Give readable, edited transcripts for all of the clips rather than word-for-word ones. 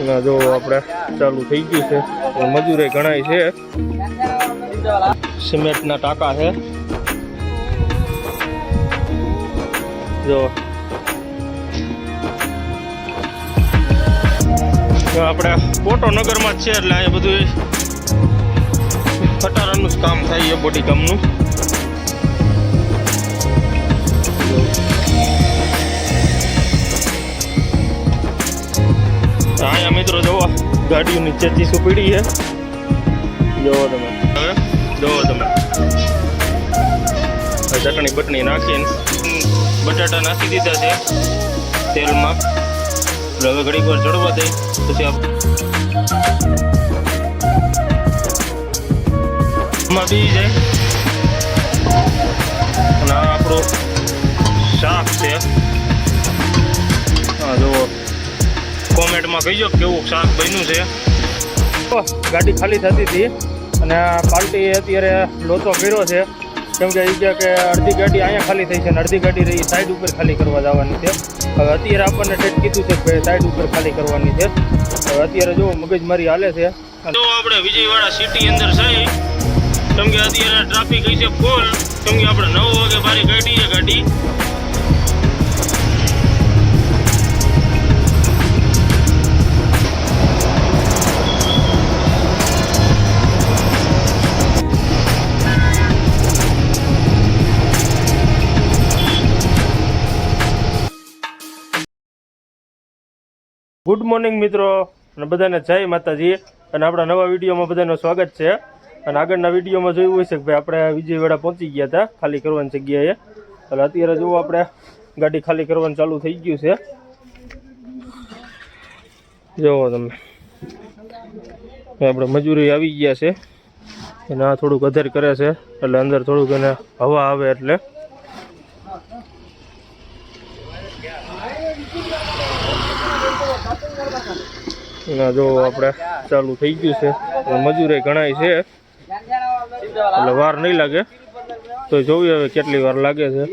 जो આપણે ચાલુ થઈ ગયું છે મજૂરી ઘણાય છે સિમેન્ટના ટાંકા છે જો આપણે કોટોનગરમાં જ છે એટલે અહીંયા બધું ખટારાનું જ કામ થાય છે બોડી કામનું અહીંયા મિત્રો જોવો ગાડીઓની ચેચીસો પડી છે જોવો તમે હવે જોવો તમે ચટણી બટણી નાખીને બટાટા નાખી દીધા છે તેલમાં હવે ઘડીક વાર ચડવા દઈ પછી આમાં બી જાય અને આ આપણું શાક છે હા જુઓ કોમેન્ટમાં કહીજો કેવું શાક બન્યું છે ગાડી ખાલી થતી હતી અને આ પાર્ટી અત્યારે લોચો કર્યો છે કેમ કે એ કે અડધી ગાડી અહીંયા ખાલી થઈ છે અને અડધી ગાડી રહી સાઈડ ઉપર ખાલી કરવા જવાની છે હવે અત્યારે આપણને ઠેઠ કીધું છે કે સાઈડ ઉપર ખાલી કરવાની છે હવે અત્યારે જો મગજમારી હાલે છે તો આપણે વિજયવાડા સિટી અંદર છે કેમ કે અત્યારે ટ્રાફિક છે ફૂલ કેમ કે આપણે 9 વાગે બારી કાઢી છે ગાડી ગુડ મોર્નિંગ મિત્રો અને બધાને જય માતાજી અને આપણા નવા વિડીયોમાં બધાનું સ્વાગત છે અને આગળના વિડીયોમાં જોયું હોય છે કે ભાઈ આપણે વિજયવાડા પહોંચી ગયા હતા ખાલી કરવાની જગ્યાએ એટલે અત્યારે જુઓ આપણે ગાડી ખાલી કરવાનું ચાલુ થઈ ગયું છે જુઓ તમે આપણે મજૂરી આવી ગયા છે અને આ થોડુંક અધેર કરે છે એટલે અંદર થોડુંક એને હવા આવે એટલે જો આપણે ચાલુ થઈ ગયું છે મજૂરી ઘણાય છે એટલે વાર નહીં લાગે તો જોઈએ હવે કેટલી વાર લાગે છે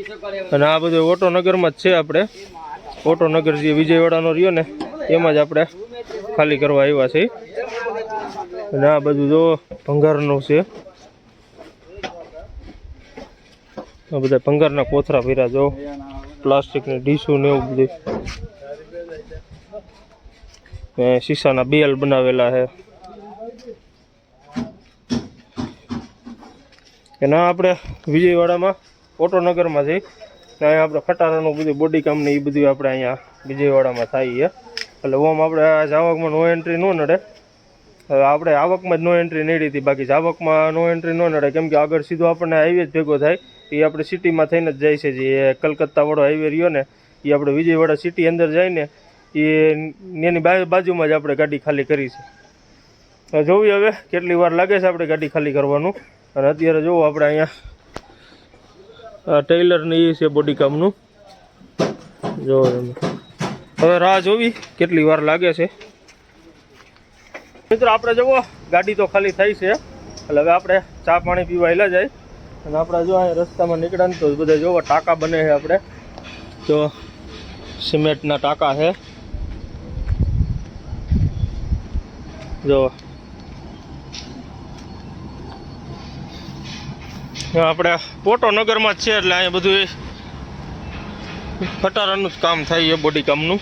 અને આ બધું ઓટોનગરમાં જ છે આપણે ઓટોનગર જે વિજયવાડાનો રહ્યો ને એમાં જ આપણે ખાલી કરવા આવ્યા છે અને આ બધું જો ભંગારનું છે આ બધા ભંગારના કોથરા ફેરા જો પ્લાસ્ટિકની ડીશું ને એવું બધું શીશાના બેલ બનાવેલા છે એના આપણે વિજયવાડામાં ઓટોનગરમાં જઈ અહીંયા આપણે ખટારાનું બધું બોડી કામ ને એ બધું આપણે અહીંયા વિજયવાડામાં થાય છે એટલે ઓમ આપણે જાવકમાં નો એન્ટ્રી ન નડે આપણે આવકમાં જ નો એન્ટ્રી નડી હતી બાકી જાવકમાં નો એન્ટ્રી ન નડે કેમ કે આગળ સીધો આપણને હાઈવે જ ભેગો થાય એ આપણે સિટીમાં થઈને જ જાય છે જે કલકત્તાવાળો હાઈવે રહ્યો ને એ આપણે વિજયવાડા સિટી અંદર જાય ને એની બાજુમાં જ આપણે ગાડી ખાલી કરી છે જોઈએ હવે કેટલી વાર લાગે છે આપણે ગાડી ખાલી કરવાનું અને અત્યારે જોવો આપણે અહીંયા ટેલરની એ છે બોડી કામનું જોવો તમે હવે રાહ જોવી કેટલી વાર લાગે છે મિત્રો આપણે જોવો ગાડી તો ખાલી થઈ છે એટલે હવે આપણે ચા પાણી પીવા હેલા જાય અને આપણે જો અહીંયા રસ્તામાં નીકળ્યા ને તો બધા જોવો ટાંકા બને છે આપણે તો સિમેન્ટના ટાંકા છે જો આપણે કોટોનગરમાં જ છે એટલે અહીંયા બધું ખટારાનું જ કામ થાય છે બોડી કામનું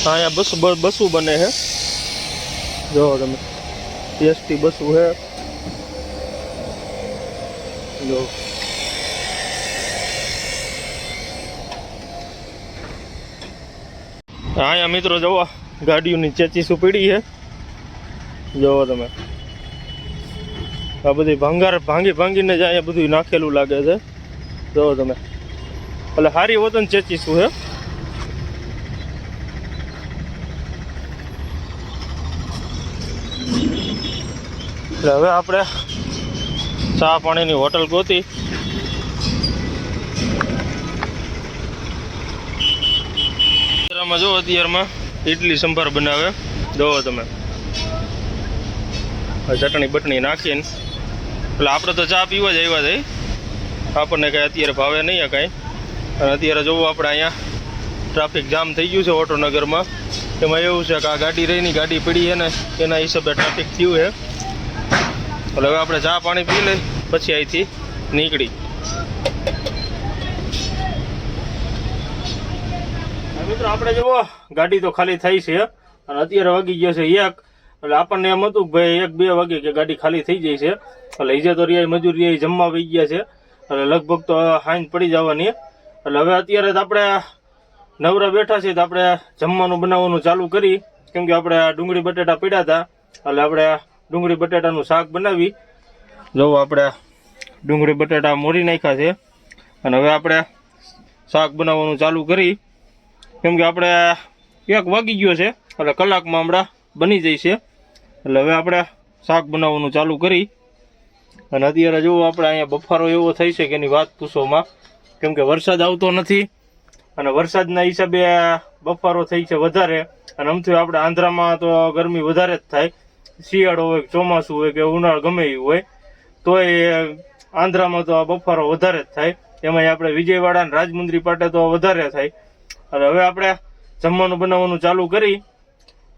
અહીંયા બસો બને છે જો તમે એસટી બસો છે જો અહીંયા મિત્રો જોવો ગાડીઓની ચેચીસો પડી છે જોવો તમે આ બધી ભાંગીને જ અહીંયા બધું નાખેલું લાગે છે જોવો તમે એટલે સારી વતન ચેચીશું છે એટલે હવે આપણે ચા પાણીની હોટલ ગોતી જો અત્યારમાં ઇડલી સંભાર બનાવે જોવો તમે ચટણી બટણી નાખીને એટલે આપણે તો ચા પીવા જ આવ્યા છે આપણને કાંઈ અત્યારે ભાવે નહીં આ કાંઈ. અને અત્યારે જોવો આપણે અહીંયા ટ્રાફિક જામ થઈ ગયું છે ઓટોનગરમાં. એમાં એવું છે કે આ ગાડી રહીની ગાડી પડી છે ને એના હિસાબે ટ્રાફિક થયું છે. એટલે હવે આપણે ચા પાણી પી લઈ પછી અહીંથી નીકળી. મિત્રો આપણે જુઓ ગાડી તો ખાલી થઈ છે અને અત્યારે વાગી ગયો છે 1. એટલે આપણને એમ હતું કે ભાઈ 1-2 વાગે કે ગાડી ખાલી થઈ જાય છે. એટલે ઈજે તો રિયા મજૂરી જમવા વહી ગયા છે. એટલે લગભગ તો હાંજ પડી જવાની. એટલે હવે અત્યારે તો આપણે નવરા બેઠા છીએ તો આપણે જમવાનું બનાવવાનું ચાલુ કરી. કેમ કે આપણે ડુંગળી બટેટા પડ્યા હતા એટલે આપણે ડુંગળી બટેટાનું શાક બનાવી. જો આપણે ડુંગળી બટેટા મોરી નાખ્યા છે અને હવે આપણે શાક બનાવવાનું ચાલુ કરી. કેમ કે આપણે 1 વાગી ગયો છે એટલે કલાકમાં હમણાં બની જાય છે. એટલે હવે આપણે શાક બનાવવાનું ચાલુ કરી. અને અત્યારે જુઓ આપણે અહીંયા બફારો એવો થઈ છે કે એની વાત પૂછોમાં. કેમ કે વરસાદ આવતો નથી અને વરસાદના હિસાબે બફારો થઈ છે વધારે. અને આમથી આપણે આંધ્રામાં તો ગરમી વધારે જ થાય. શિયાળો હોય ચોમાસું હોય કે ઉનાળો ગમે એવું હોય તોય આંધ્રામાં તો બફારો વધારે જ થાય. એમાં આપણે વિજયવાડા અને રાજમુંદ્રી પાટે તો વધારે થાય. અને હવે આપણે જમવાનું બનાવવાનું ચાલુ કરી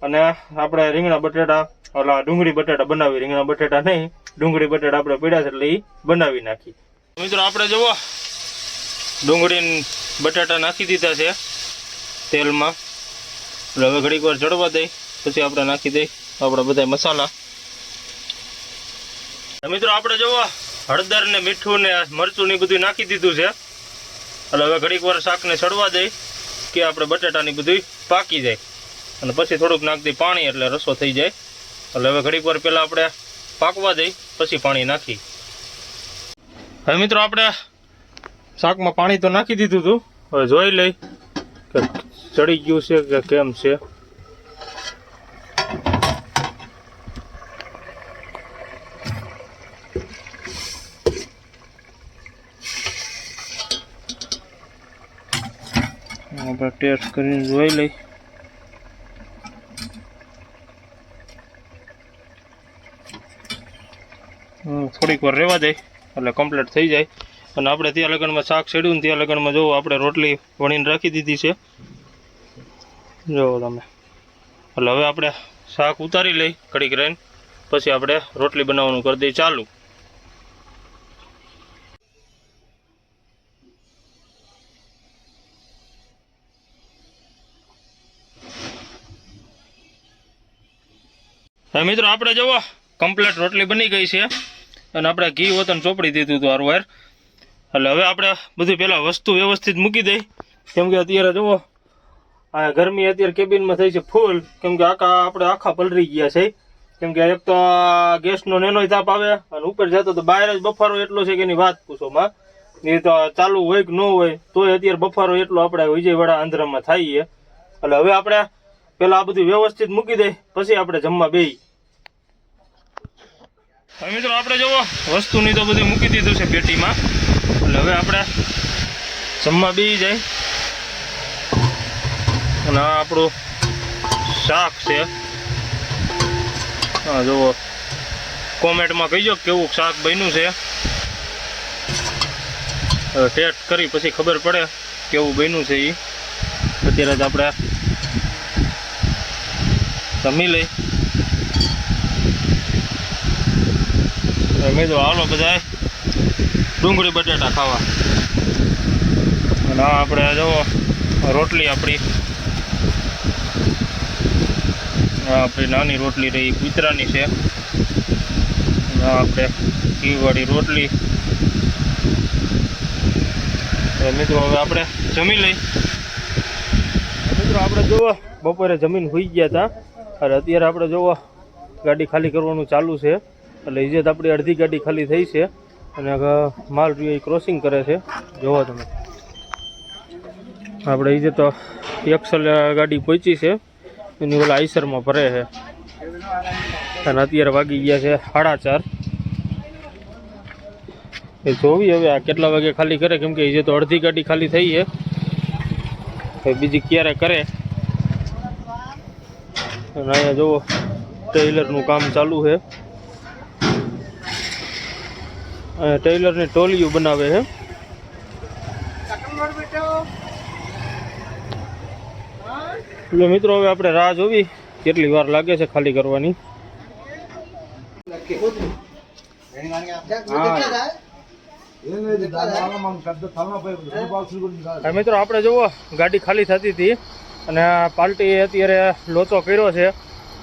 અને આપણે રીંગણા બટેટા ઓલા ડુંગળી બટેટા બનાવી. રીંગણા બટેટા નહીં ડુંગળી બટેટા આપણે પડ્યા છે એટલે એ બનાવી નાખી. મિત્રો આપણે જુઓ ડુંગળી બટાટા નાખી દીધા છે તેલમાં. એટલે હવે ઘડીક વાર ચડવા દઈ પછી આપણે નાખી દઈ આપણા બધા મસાલા. મિત્રો આપણે જુઓ હળદર ને મીઠું ને મરચું ને બધું નાખી દીધું છે. એટલે હવે ઘડીક વાર શાકને ચડવા દઈ કે આપણે બટાટાની બધું પાકી જાય. અને પછી થોડુંક નાખી દઈ પાણી એટલે રસો થઈ જાય. એટલે હવે ઘડીક વાર પહેલાં આપણે પાકવા દઈ પછી પાણી નાખી. હવે મિત્રો આપણે શાકમાં પાણી તો નાખી દીધું હતું. હવે જોઈ લઈ કે ચડી ગયું છે કે કેમ છે. આપણે ટેસ્ટ કરીને જોઈ લઈ. થોડીક વાર રહેવા દે એટલે કમ્પ્લીટ થઈ જાય. અને આપણે ત્યાં લગનમાં શાક છેડ્યું ને ત્યાં લગનમાં જો આપણે રોટલી વણીને રાખી દીધી છે જો તમે. એટલે હવે આપણે શાક ઉતારી લઈ ઘડીક રહીને પછી આપણે રોટલી બનાવવાનું કરી દઈએ ચાલુ. હવે મિત્રો આપણે જુઓ કમ્પ્લીટ રોટલી બની ગઈ છે અને આપણે ઘી વતન ચોપડી દીધું હતું હારવાર. એટલે હવે આપણે બધું પહેલાં વસ્તુ વ્યવસ્થિત મૂકી દઈ. કેમ કે અત્યારે જુઓ આ ગરમી અત્યારે કેબિનમાં થઈ છે ફૂલ. કેમ કે આપણે આખા પલરી ગયા છે. કેમ કે એક તો ગેસનો નેનો તાપ આવે અને ઉપર જતો તો બહાર જ બફારો એટલો છે કે એની વાત પૂછોમાં. એ તો ચાલુ હોય કે ન હોય તોય અત્યારે બફારો એટલો આપણે વિજયવાડા આંધ્રામાં થાય છે. એટલે હવે આપણે પહેલાં આ બધું વ્યવસ્થિત મૂકી દઈ પછી આપણે જમવા બેસી. હવે મિત્રો આપણે જુઓ વસ્તુની તો બધું મૂકી દીધું છે પેટીમાં. એટલે હવે આપણે જમવા બેસી જાય. અને આ આપણું શાક છે. હા જુઓ કોમેન્ટમાં કહીજો કેવું શાક બન્યું છે. ટેસ્ટ કરી પછી ખબર પડે કેવું બન્યું છે. એ અત્યારે જ આપણે જમી લઈ. મેં તો હાલો બધા ડુંગળી બટેટા ખાવા. અને આ આપણે જુઓ રોટલી આપણી નાની રોટલી રહી કૂતરાની છે. આપણે ઘીવાળી રોટલી. મિત્રો હવે આપણે જમી લઈ. મિત્રો આપણે જુઓ બપોરે જમીન હોઈ ગયા હતા અને અત્યારે આપણે જુઓ ગાડી ખાલી કરવાનું ચાલુ છે. એટલે ઇજ્જત આપણી અડધી ગાડી ખાલી થઈ છે અને માલ એ ક્રોસિંગ કરે છે. જોવો તમે આપણે ઇજ્જત તો એક્સલ ગાડી પહોંચી છે એની ઓલા આઈસરમાં ભરે છે. અને અત્યારે વાગી ગયા છે 4:30. એ જોવી હવે આ કેટલા વાગે ખાલી કરે. કેમ કે ઇજ્જત તો અડધી ગાડી ખાલી થઈ છે બીજી ક્યારે કરે. અને અહીંયા જુઓ ટેલરનું કામ ચાલુ છે. ટેલરની ટોલીઓ બનાવે છે. એટલે મિત્રો હવે આપણે રાહ જોવી કેટલી વાર લાગે છે ખાલી કરવાની. મિત્રો આપણે જુઓ ગાડી ખાલી થતી હતી અને પાર્ટી અત્યારે લોચો કર્યો છે,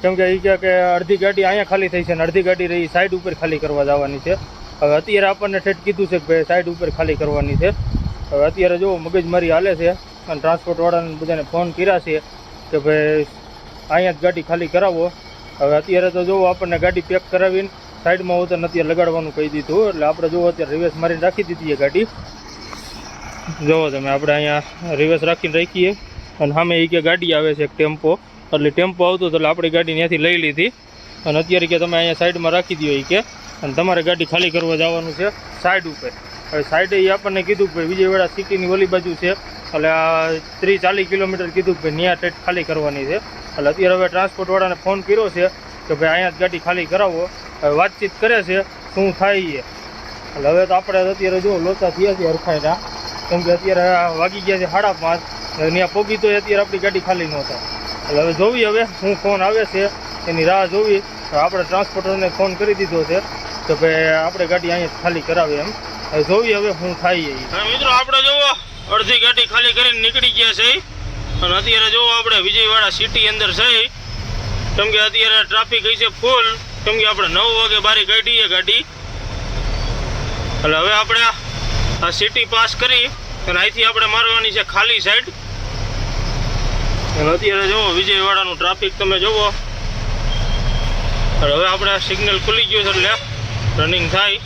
કેમ કે એ કે અડધી ગાડી અહીંયા ખાલી થઈ છે અને અડધી ગાડી રહી સાઈડ ઉપર ખાલી કરવા જવાની છે. હવે અત્યારે આપણને ઠેઠ કીધું છે કે ભાઈ સાઈડ ઉપર ખાલી કરવાની છે. હવે અત્યારે જુઓ મગજમારી હાલે છે અને ટ્રાન્સપોર્ટવાળાને બધાને ફોન કર્યા છે કે ભાઈ અહીંયા જ ગાડી ખાલી કરાવો. હવે અત્યારે તો જુઓ આપણને ગાડી પેક કરાવીને સાઈડમાં હોતર અત્યારે લગાડવાનું કહી દીધું, એટલે આપણે જુઓ અત્યારે રિવર્સ મારીને રાખી દીધી એ ગાડી. જુઓ તમે આપણે અહીંયા રિવર્સ રાખીને રાખીએ અને સામે એ કે ગાડી આવે છે એક ટેમ્પો, એટલે ટેમ્પો આવતો હતો એટલે આપણી ગાડી ત્યાંથી લઈ લીધી અને અત્યારે કે તમે અહીંયા સાઈડમાં રાખી દો એ કે, અને તમારે ગાડી ખાલી કરવા જવાનું છે સાઈડ ઉપર. હવે સાઈડે એ આપણને કીધું કે ભાઈ વિજયવાડા સિટીની ઓલી બાજુ છે, એટલે આ 30-40 કિલોમીટર કીધું કે ભાઈ ત્યાં ટેટ ખાલી કરવાની છે. એટલે અત્યારે હવે ટ્રાન્સપોર્ટવાળાને ફોન કર્યો છે કે ભાઈ અહીંયા જ ગાડી ખાલી કરાવો. હવે વાતચીત કરે છે શું થાય છે. એટલે હવે તો આપણે અત્યારે જો લોચા થયા છે હરખાઈના, કેમ કે અત્યારે વાગી ગયા છે 5:30. ત્યાં પોગી તો અત્યારે આપણી ગાડી ખાલી ન થાય. એટલે હવે જોવી હવે શું ફોન આવે છે એની રાહ જોવી. આપણે ટ્રાન્સપોર્ટરને ફોન કરી દીધો છે કે ભાઈ આપણે ગાડી અહીંયા ખાલી કરાવે એમ. હવે જોવી હવે શું થાય એ. મિત્રો આપણે જોવો અડધી ગાડી ખાલી કરીને નીકળી ગયા છે અને અત્યારે જોવો આપણે વિજયવાડા સિટી અંદર છે, કેમ કે અત્યારે ટ્રાફિક હોય છે ફૂલ, કેમ કે આપણે 9 વાગે બારી કાઢીએ ગાડી. એટલે હવે આપણે આ સિટી પાસ કરી અને અહીંથી આપણે મારવાની છે ખાલી સાઈડ. અને અત્યારે જુઓ વિજયવાડાનું ટ્રાફિક તમે જુઓ. હવે આપણે સિગ્નલ ખુલી ગયું છે એટલે રનિંગ થાય.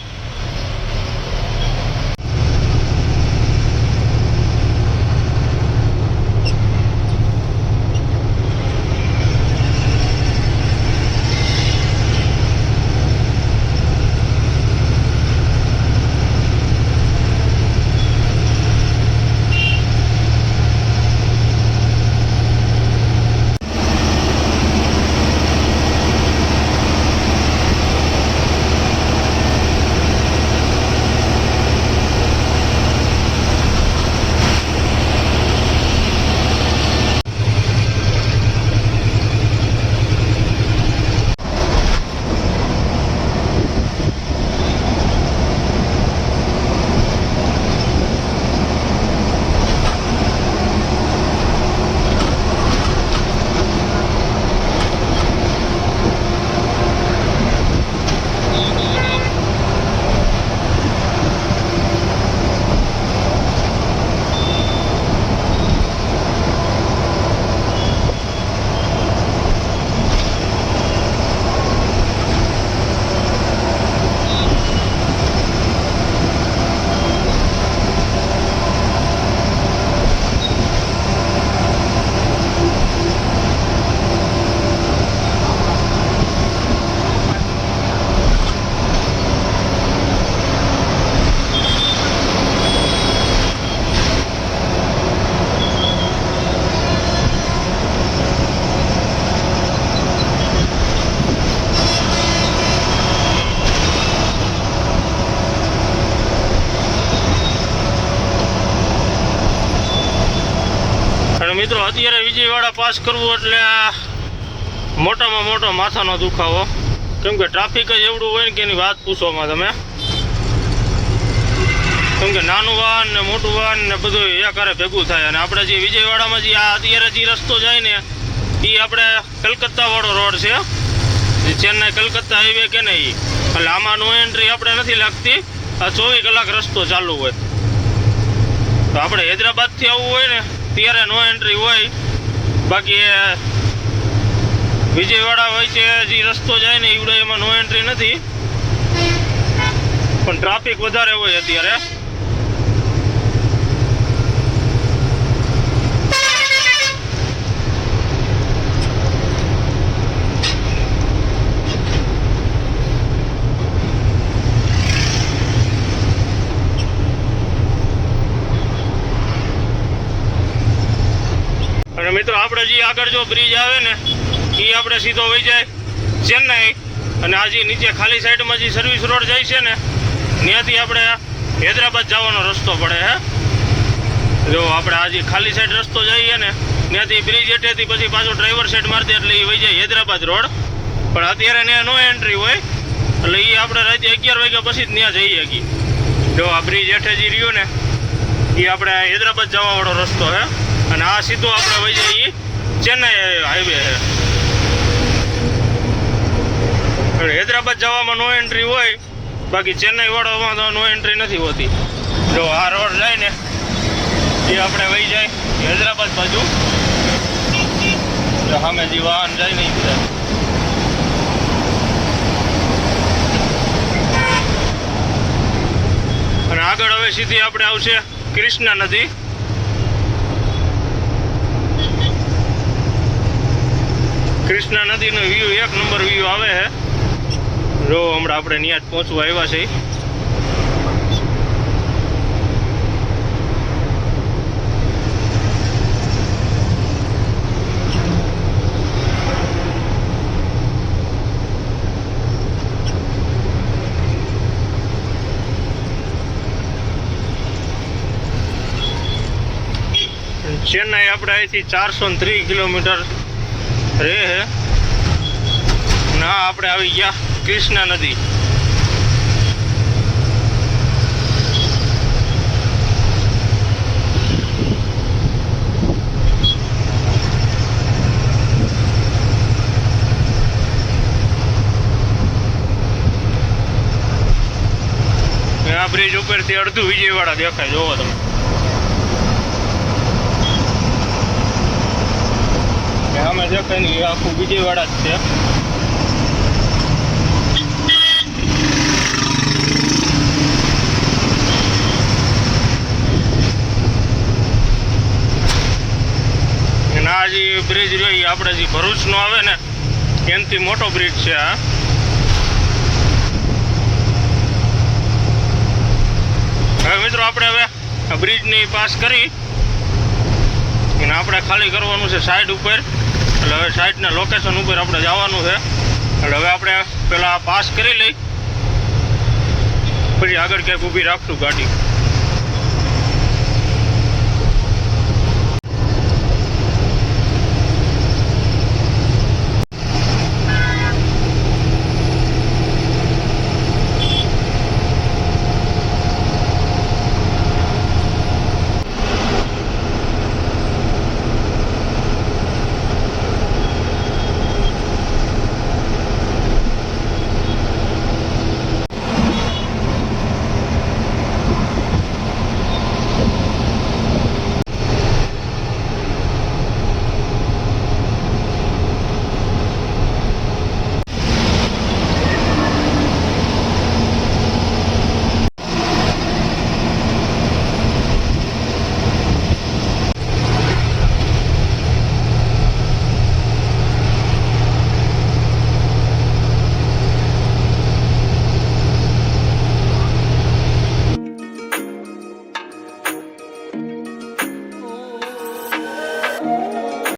મિત્રો અત્યારે વિજયવાડા પાસ કરવું એટલે મોટામાં મોટો માથાનો દુખાવો, કેમ કે ટ્રાફિક જ એવડું હોય ને કે એની વાત પૂછવામાં તમે. કેમ કે નાનું વાહન ને મોટું વાહન ને બધું એકારે ભેગું થાય. અને આપણે જે વિજયવાડામાં જે આ અત્યારે જે રસ્તો જાય ને એ આપણે કલકત્તાવાળો રોડ છે, જે ચેન્નાઈ કલકત્તા હાઈવે કે ને એ. એટલે આમાં નો એન્ટ્રી આપણે નથી લાગતી, આ 24 કલાક રસ્તો ચાલુ હોય. તો આપણે હૈદરાબાદથી આવવું હોય ને ત્યારે નો એન્ટ્રી હોય, બાકી વિજયવાડા હોય છે જે રસ્તો જાય ને એવડે એમાં નો એન્ટ્રી નથી, પણ ટ્રાફિક વધારે હોય અત્યારે. અને મિત્રો આપણે જે આગળ જો બ્રિજ આવે ને એ આપણે સીધો વહી જાય ચેન્નાઈ, અને આ જે નીચે ખાલી સાઈડમાં જે સર્વિસ રોડ જાય છે ને ત્યાંથી આપણે હૈદરાબાદ જવાનો રસ્તો પડે. હે જો આપણે આ જે ખાલી સાઈડ રસ્તો જઈએ ને ત્યાંથી બ્રિજ હેઠેથી પછી પાછો ડ્રાઈવર સાઈડ મારતી એટલે એ વહી જાય હૈદરાબાદ રોડ. પણ અત્યારે ત્યાં નો એન્ટ્રી હોય એટલે એ આપણે રાતે 11 વાગ્યા પછી જ ત્યાં જઈ શકીએ. જો આ બ્રિજ હેઠે જે રહ્યો ને એ આપણે હૈદરાબાદ જવાવાળો રસ્તો છે અને આ સીધો આપણે વહી જઈએ ચેન્નાઈ હાઈવે છે. હૈદરાબાદ જવામાં નો એન્ટ્રી હોય, બાકી ચેન્નાઈ વાળામાં તો નો એન્ટ્રી નથી હોતી. જો આ રોડ જાય ને એ આપણે વહી જાય હૈદરાબાદ બાજુ. સામે જે વાહન જાય ને એ બધા અને આગળ હવે સીધી આપણે આવશે કૃષ્ણા નદી. કૃષ્ણા નદીનો વ્યૂ 1 નંબર વ્યૂ આવે છે. જો હમણાં આપણે ત્યાં જ પહોંચવા આવ્યા છે. ચેન્નાઈ આપણે અહીંથી 430 કિલોમીટર રહે છે. ના આપણે આવી ગયા કૃષ્ણા નદી. આ બ્રિજ ઉપરથી અડધું વિજયવાડા દેખાય. જોવો તમે અમે દેખાય ને એ આખું વિજયવાડા જ છે. અને આ જે બ્રિજ રહ્યો એ આપણે જે ભરૂચનો આવે ને એનાથી મોટો બ્રિજ છે આ. હવે મિત્રો આપણે હવે આ બ્રિજની પાસ કરી અને આપણે ખાલી કરવાનું છે સાઈડ ઉપર. એટલે હવે સાઈડના લોકેશન ઉપર આપણે જવાનું છે. એટલે હવે આપણે પહેલાં પાસ કરી લઈ પછી આગળ ક્યાંક ઊભી રાખશું ગાડી.